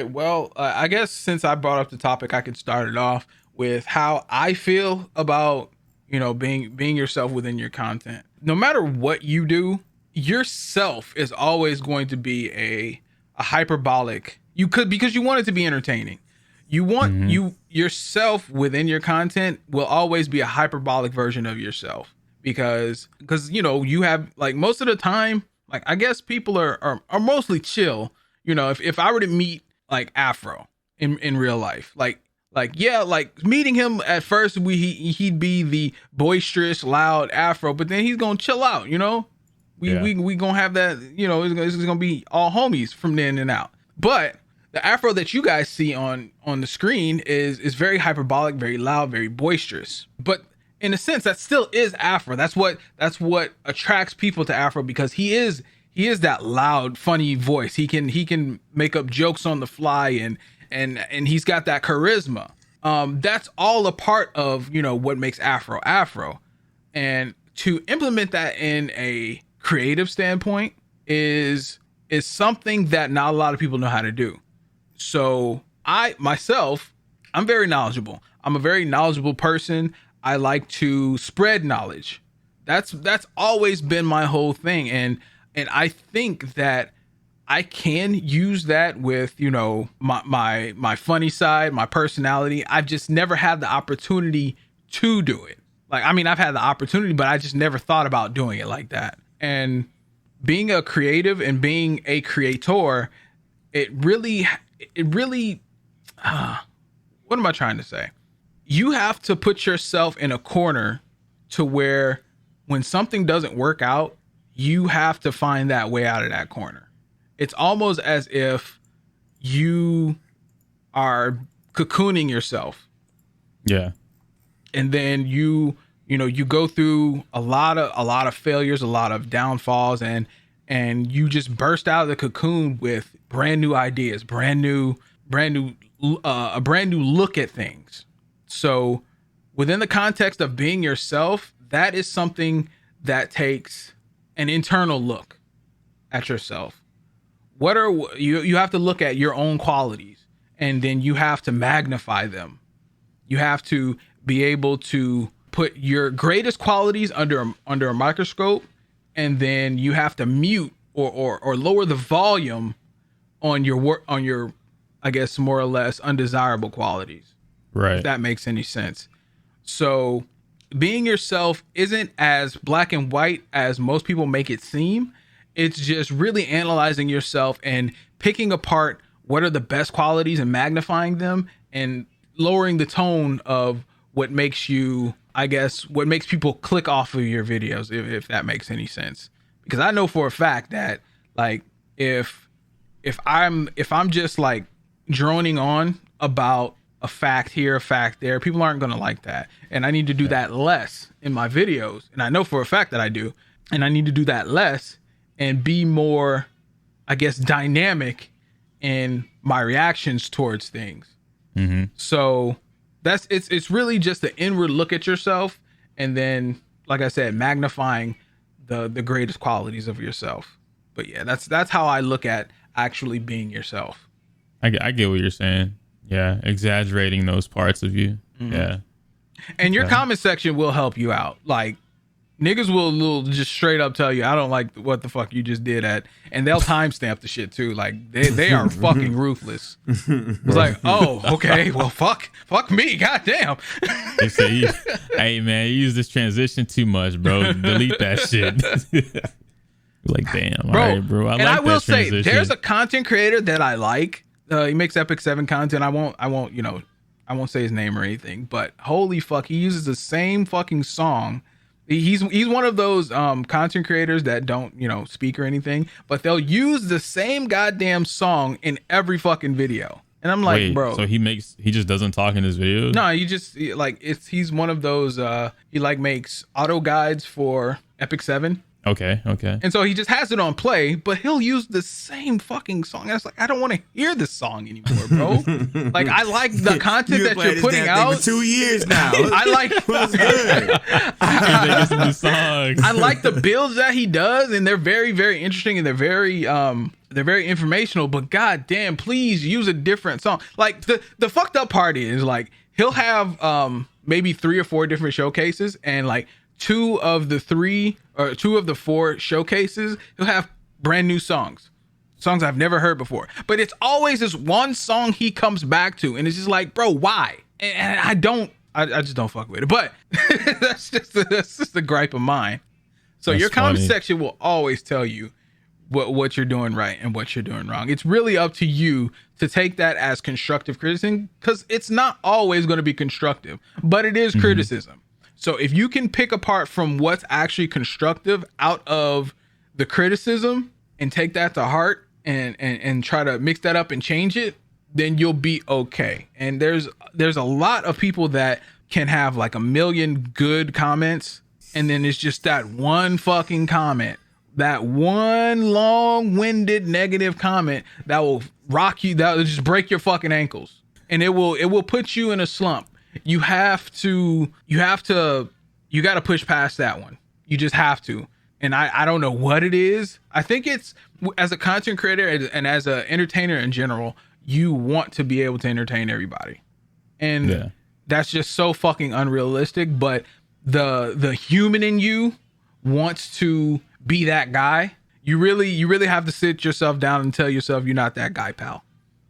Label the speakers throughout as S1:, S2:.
S1: right. Well, I guess since I brought up the topic, I could start it off with how I feel about, being yourself within your content. No matter what you do, yourself is always going to be a hyperbolic. You could, because you want it to be entertaining. You want yourself within your content will always be a hyperbolic version of yourself, because you have, like, most of the time, like, I guess people are mostly chill. If I were to meet like Afro in real life, like meeting him at first, he'd be the boisterous, loud Afro, but then he's gonna chill out. We gonna have that. It's gonna be all homies from then and out. But the Afro that you guys see on the screen is very hyperbolic, very loud, very boisterous. But in a sense, that still is Afro. That's what attracts people to Afro, because he is that loud, funny voice. He can make up jokes on the fly, and he's got that charisma. That's all a part of what makes Afro. And to implement that in a creative standpoint is something that not a lot of people know how to do. So I'm very knowledgeable. I'm a very knowledgeable person. I like to spread knowledge. That's always been my whole thing. And I think that I can use that with, my funny side, my personality. I've just never had the opportunity to do it. Like, I mean, I've had the opportunity, but I just never thought about doing it like that. And being a creative and being a creator, it really, what am I trying to say? You have to put yourself in a corner to where when something doesn't work out, you have to find that way out of that corner. It's almost as if you are cocooning yourself.
S2: Yeah.
S1: And then you go through a lot of failures, a lot of downfalls, and you just burst out of the cocoon with brand new ideas, a brand new look at things. So within the context of being yourself, that is something that takes an internal look at yourself. What are you have to look at your own qualities, and then you have to magnify them. You have to be able to put your greatest qualities under a microscope, and then you have to mute or lower the volume on your I guess more or less undesirable qualities.
S2: Right.
S1: If that makes any sense. So being yourself isn't as black and white as most people make it seem. It's just really analyzing yourself and picking apart what are the best qualities and magnifying them, and lowering the tone of what makes people click off of your videos, if that makes any sense. Because I know for a fact that, like, if I'm just like droning on about a fact here, a fact there, people aren't going to like that. And I need to do that less in my videos. And I know for a fact that I do. And I need to do that less and be more, I guess, dynamic in my reactions towards things.
S2: Mm-hmm.
S1: So it's really just the inward look at yourself. And then, like I said, magnifying the greatest qualities of yourself. But yeah, that's how I look at actually being yourself.
S2: I get what you're saying. Yeah, exaggerating those parts of you. Mm-hmm. Yeah.
S1: And your comment section will help you out. Like, niggas will just straight up tell you, I don't like what the fuck you just did at, and they'll timestamp the shit too. Like, they are fucking ruthless. It's like, oh, okay, well, fuck me, goddamn.
S2: They say, hey man, you use this transition too much, bro. Delete that shit. Like, damn, bro. All right, bro.
S1: I will say, there's a content creator that I like. He makes Epic 7 content. I won't say his name or anything, but holy fuck, he uses the same fucking song. He's one of those content creators that don't, speak or anything, but they'll use the same goddamn song in every fucking video. And I'm like, wait, bro.
S2: So he just doesn't talk in his videos?
S1: No, he's one of those he makes auto guides for Epic 7.
S2: Okay.
S1: And so he just has it on play, but he'll use the same fucking song. And it's like, I don't want to hear this song anymore, bro. Like, I like the content that you're putting out.
S3: For 2 years now.
S1: I like
S3: What's good?
S2: Songs.
S1: I like the builds that he does, and they're very, very interesting, and they're very informational. But goddamn, please use a different song. Like the fucked up part is like he'll have maybe 3 or 4 different showcases, and like 2 of the 4 showcases, he'll have brand new songs I've never heard before. But it's always this one song he comes back to, and it's just like, bro, why? And I just don't fuck with it. But that's just a gripe of mine. So your comment section will always tell you what you're doing right and what you're doing wrong. It's really up to you to take that as constructive criticism, because it's not always going to be constructive, but it is criticism. So if you can pick apart from what's actually constructive out of the criticism and take that to heart and try to mix that up and change it, then you'll be okay. And there's a lot of people that can have like 1 million good comments, and then it's just that one fucking comment, that one long-winded negative comment that will rock you, that will just break your fucking ankles, and it will put you in a slump. You got to push past that one. You just have to. And I don't know what it is. I think it's, as a content creator and as an entertainer in general, you want to be able to entertain everybody. And that's just so fucking unrealistic. But the human in you wants to be that guy. You really have to sit yourself down and tell yourself you're not that guy, pal.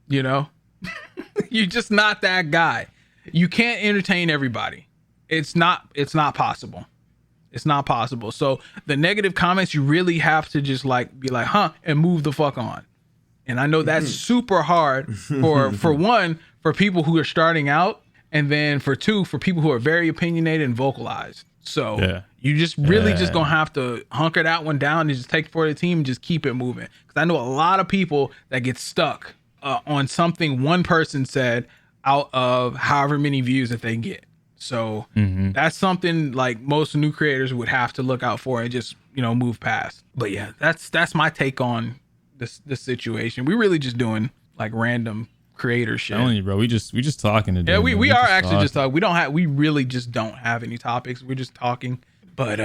S1: You know? You're just not that guy. You can't entertain everybody. It's not possible. It's not possible. So the negative comments, you really have to just like be like, and move the fuck on. And I know that's super hard for one, for people who are starting out, and then for 2, for people who are very opinionated and vocalized. So you just really just gonna have to hunker that one down and just take it for the team and just keep it moving. Because I know a lot of people that get stuck on something one person said out of however many views that they get. So that's something like most new creators would have to look out for and just, move past. But yeah, that's my take on this situation. We're really just doing like random creator shit.
S2: I'm telling you, bro, we just talking today.
S1: Yeah, we are actually just talking. We really just don't have any topics. We're just talking. But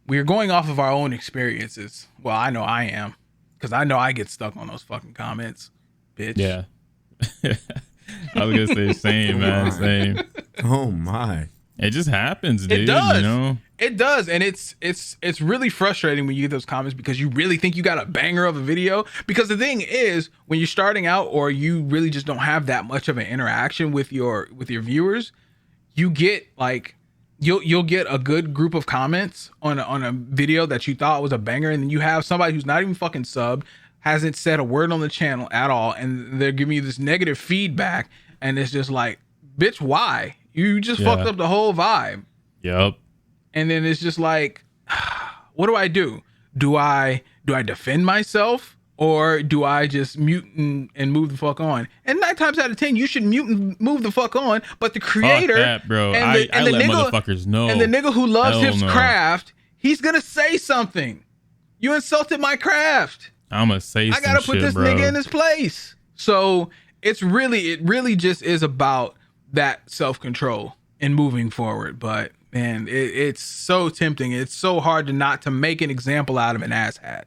S1: we're going off of our own experiences. Well, I know I am, because I know I get stuck on those fucking comments, bitch.
S2: Yeah. I was gonna say same, man. Same.
S3: Oh my.
S2: It just happens, dude.
S1: It does.
S2: It
S1: does. And it's really frustrating when you get those comments, because you really think you got a banger of a video. Because the thing is, when you're starting out, or you really just don't have that much of an interaction with your viewers, you get like you'll get a good group of comments on a video that you thought was a banger, and then you have somebody who's not even fucking subbed, hasn't said a word on the channel at all, and they're giving you this negative feedback, and it's just like, bitch, why? You just fucked up the whole vibe.
S2: Yep.
S1: And then it's just like, what do I do? Do I defend myself, or do I just mute and move the fuck on? And 9 times out of 10, you should mute and move the fuck on. But the creator,
S2: fuck that, bro.
S1: And the,
S2: I
S1: and the
S2: let
S1: nigga,
S2: motherfuckers know.
S1: And the nigga who loves
S2: Hell
S1: his
S2: no.
S1: craft, he's gonna say something. You insulted my craft.
S2: I'm gonna say
S1: I gotta put this nigga in his place. So it really just is about that self-control and moving forward. But man, it's so tempting. It's so hard to make an example out of an asshat.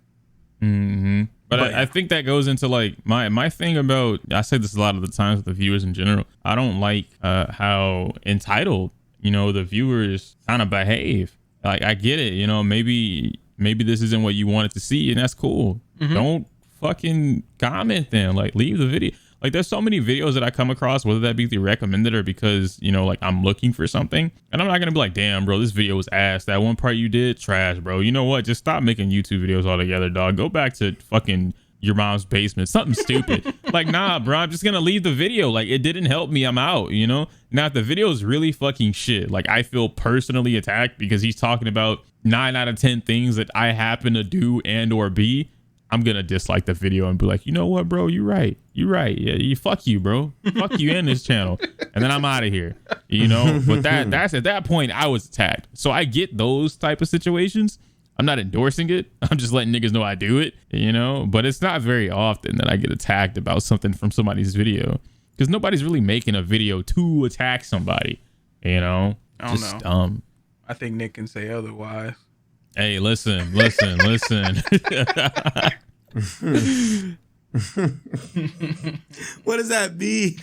S2: But I think that goes into like my thing about, I say this a lot of the times with the viewers in general. I don't like how entitled, the viewers kind of behave. Like, I get it, maybe this isn't what you wanted to see, and that's cool. Don't fucking comment then. Like, leave the video. Like, there's so many videos that I come across, whether that be the recommended or because, like, I'm looking for something, and I'm not gonna be like, damn, bro, this video was ass. That one part you did, trash, bro. You know what? Just stop making YouTube videos altogether, dog. Go back to fucking your mom's basement, something stupid. Like, nah, bro, I'm just gonna leave the video. Like, it didn't help me, I'm out. Now if the video is really fucking shit, like, I feel personally attacked because he's talking about 9 out of 10 things that I happen to do and or be, I'm gonna dislike the video and be like, you know what, bro, you're right. Yeah, fuck you, bro. Fuck you and this channel, and then I'm out of here. But that's at that point I was attacked. So I get those type of situations, I'm not endorsing it. I'm just letting niggas know I do it, you know. But it's not very often that I get attacked about something from somebody's video, because nobody's really making a video to attack somebody, you know.
S1: I don't
S2: just
S1: know.
S2: dumb.
S1: I think Nick can say otherwise.
S2: Hey, listen.
S3: What does that mean?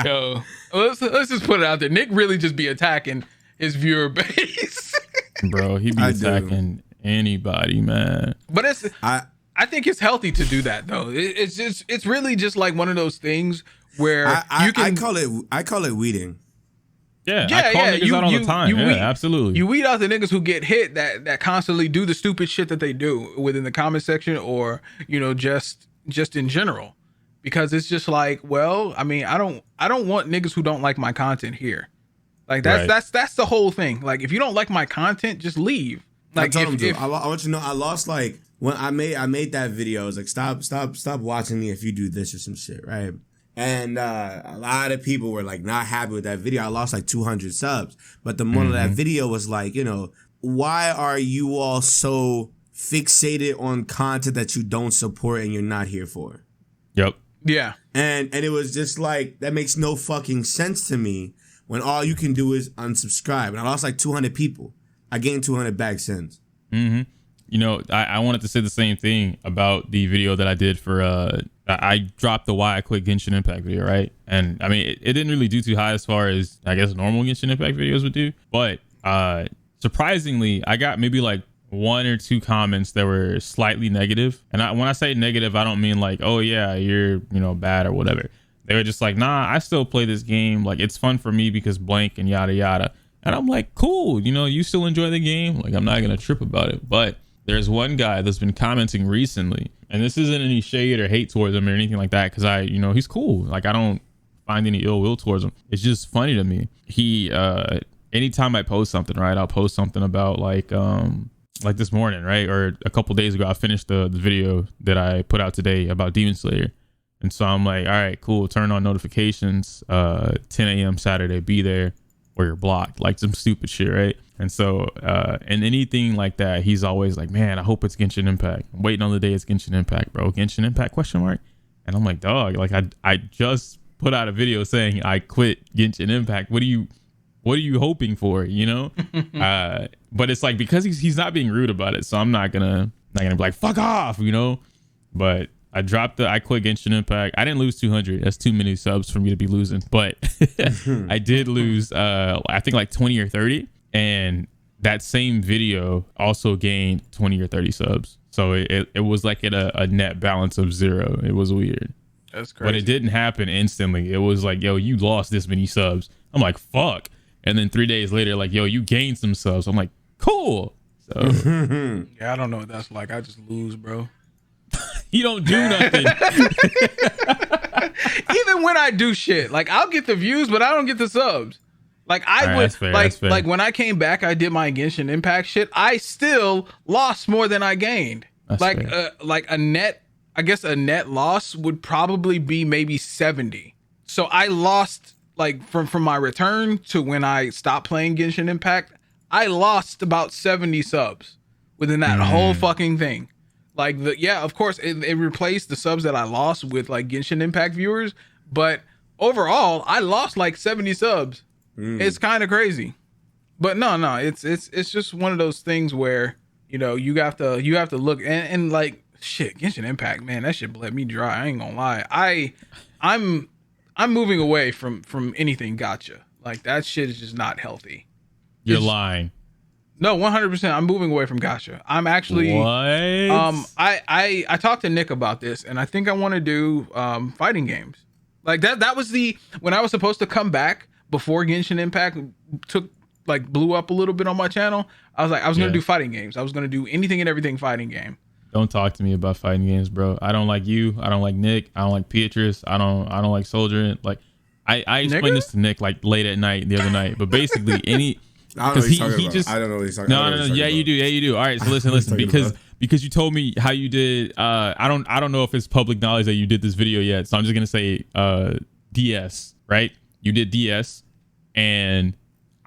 S1: Yo, let's just put it out there. Nick really just be attacking his viewer base.
S2: Bro, he be attacking anybody, man.
S1: But I think it's healthy to do that though. It's really just like one of those things where you can.
S3: I call it weeding.
S2: Yeah, I call niggas out all the time. Absolutely.
S1: You weed out the niggas who get hit that constantly do the stupid shit that they do within the comment section, or you know, just in general, because it's just like, well, I mean, I don't want niggas who don't like my content here. Like that's the whole thing. Like if you don't like my content, just leave. Like
S3: I want you to know, I lost like when I made that video. I was like, stop watching me if you do this or some shit, right? And a lot of people were like not happy with that video. I lost like 200 subs. But the moral of that video was like, you know, why are you all so fixated on content that you don't support and you're not here for?
S2: Yep.
S1: Yeah.
S3: And it was just like, that makes no fucking sense to me when all you can do is unsubscribe. And I lost like 200 people. I gained 200 back since.
S2: Mm-hmm. You know, I wanted to say the same thing about the video that I did for I dropped the Why I Quit Genshin Impact video, right? And I mean, it didn't really do too high as far as I guess normal Genshin Impact videos would do. But surprisingly, I got maybe like 1 or 2 comments that were slightly negative. And when I say negative, I don't mean like, oh yeah, you're, you know, bad or whatever. They were just like, nah, I still play this game. Like it's fun for me because blank and yada yada. And I'm like, cool, you know, you still enjoy the game. Like I'm not gonna trip about it. But there's one guy that's been commenting recently, and this isn't any shade or hate towards him or anything like that, because you know, he's cool. Like I don't find any ill will towards him. It's just funny to me. He anytime I post something, right, I'll post something about like this morning, right, or a couple days ago, I finished the video that I put out today about Demon Slayer. And so I'm like, all right, cool, turn on notifications, 10 a.m. Saturday, be there or you're blocked, like some stupid shit, right? And so, and anything like that, he's always like, man, I hope it's Genshin Impact. I'm waiting on the day it's Genshin Impact, bro. Genshin Impact, question mark? And I'm like, dog, like I just put out a video saying I quit Genshin Impact. What are you hoping for, you know? But it's like, because he's not being rude about it, so I'm not gonna be like, fuck off, you know? But I dropped I quit Genshin Impact. I didn't lose 200. That's too many subs for me to be losing. But I did lose, I think like 20 or 30. And that same video also gained 20 or 30 subs. So it was like at a net balance of 0. It was weird.
S1: That's crazy.
S2: But it didn't happen instantly. It was like, yo, you lost this many subs. I'm like, fuck. And then 3 days later, like, yo, you gained some subs. I'm like, cool. So
S1: yeah, I don't know what that's like. I just lose, bro.
S2: You don't do nothing.
S1: Even when I do shit, like I'll get the views, but I don't get the subs. Like I would, like when I came back, I did my Genshin Impact shit. I still lost more than I gained.
S2: That's fair.
S1: Like a net, I guess a net loss would probably be maybe 70. So I lost like from my return to when I stopped playing Genshin Impact, I lost about 70 subs within that whole fucking thing. Like of course it replaced the subs that I lost with like Genshin Impact viewers, but overall I lost like 70 subs. It's kind of crazy, but no, it's just one of those things where, you know, you have to look and like shit, Genshin Impact, man, that shit bled me dry. I ain't gonna lie. I'm moving away from anything gacha. Like that shit is just not healthy.
S2: You're lying.
S1: No, 100%. I'm moving away from gacha. I'm actually
S2: what?
S1: I talked to Nick about this, and I think I want to do fighting games. Like that was when I was supposed to come back before Genshin Impact blew up a little bit on my channel. I was gonna do fighting games. I was gonna do anything and everything fighting game.
S2: Don't talk to me about fighting games, bro. I don't like you. I don't like Nick. I don't like Beatrice. I don't like Soldier. Like I explained this to Nick like late at night the other night. But basically because he just, I don't know what he's talking about. No. Yeah, you do. All right, so listen. Because you told me how you did. I don't know if it's public knowledge that you did this video yet. So I'm just gonna say DS, right? You did DS, and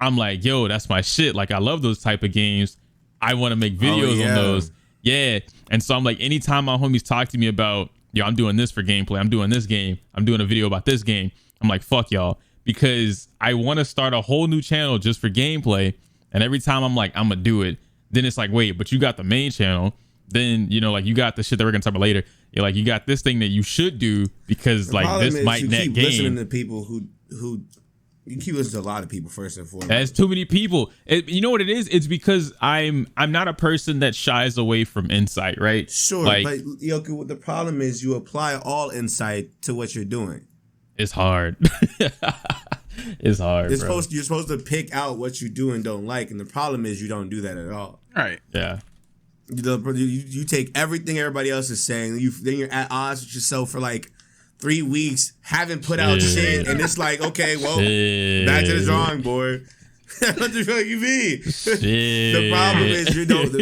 S2: I'm like, yo, that's my shit. Like, I love those type of games. I want to make videos on those. Yeah. And so I'm like, anytime my homies talk to me about, yo, I'm doing this for gameplay, I'm doing this game, I'm doing a video about this game, I'm like, fuck y'all, because I want to start a whole new channel just for gameplay. And every time I'm like, I'm gonna do it, then it's like, wait, but you got the main channel. Then, you know, like, you got the shit that we're gonna talk about later. You're like, you got this thing that you should do because the like this might net game.
S3: Listening to people who you keep listening to a lot of people first and foremost.
S2: That's too many people. You know what it is? It's because I'm not a person that shies away from insight, right?
S3: Sure,
S2: like,
S3: but Yoki, the problem is you apply all insight to what you're doing.
S2: It's hard. It's hard.
S3: You're supposed to pick out what you do and don't like, and the problem is you don't do that at all.
S1: Right.
S2: Yeah.
S3: You take everything everybody else is saying, then you're at odds with yourself for like 3 weeks, haven't put out shit, and it's like, okay, well, back to the drawing board. What the fuck you mean? The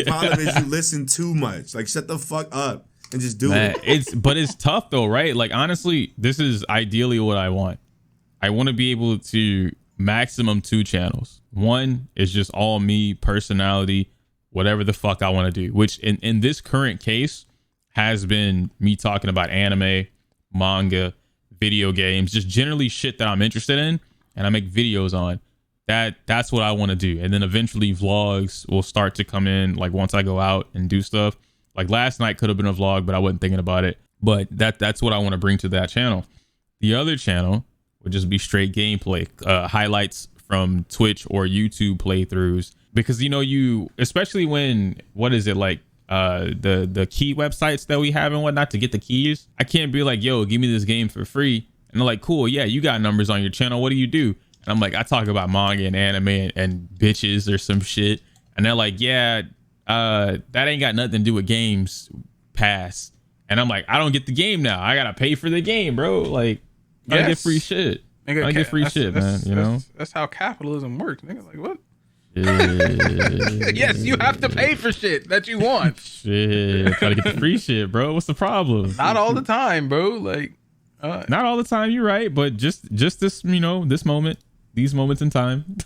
S3: problem is you listen too much. Like, shut the fuck up and just do it.
S2: But it's tough though, right? Like, honestly, this is ideally what I want. I want to be able to maximum 2 channels. One is just all me, personality, whatever the fuck I want to do, which in this current case has been me talking about anime, manga, video games, just generally shit that I'm interested in and I make videos on. That's what I want to do. And then eventually vlogs will start to come in, like once I go out and do stuff. Like last night could have been a vlog, but I wasn't thinking about it. But that's what I want to bring to that channel. The other channel would just be straight gameplay, highlights from Twitch or YouTube playthroughs, because you especially when, what is it, like the key websites that we have and whatnot to get the keys, I can't be like, yo, give me this game for free, and they're like, cool, yeah, you got numbers on your channel, what do you do? And I'm like, I talk about manga and anime and bitches or some shit, and they're like, yeah, that ain't got nothing to do with games, pass. And I'm like, I don't get the game now, I gotta pay for the game, bro. Like, I get free shit. I get free shit, man. You know,
S1: that's how capitalism works. Nigga, like, what?
S2: Yeah.
S1: Yes, you have to pay for shit that you want.
S2: Shit, try to get the free shit, bro. What's the problem?
S1: Not all the time, bro. Like,
S2: not all the time. You're right, but just this, this moment, these moments in time.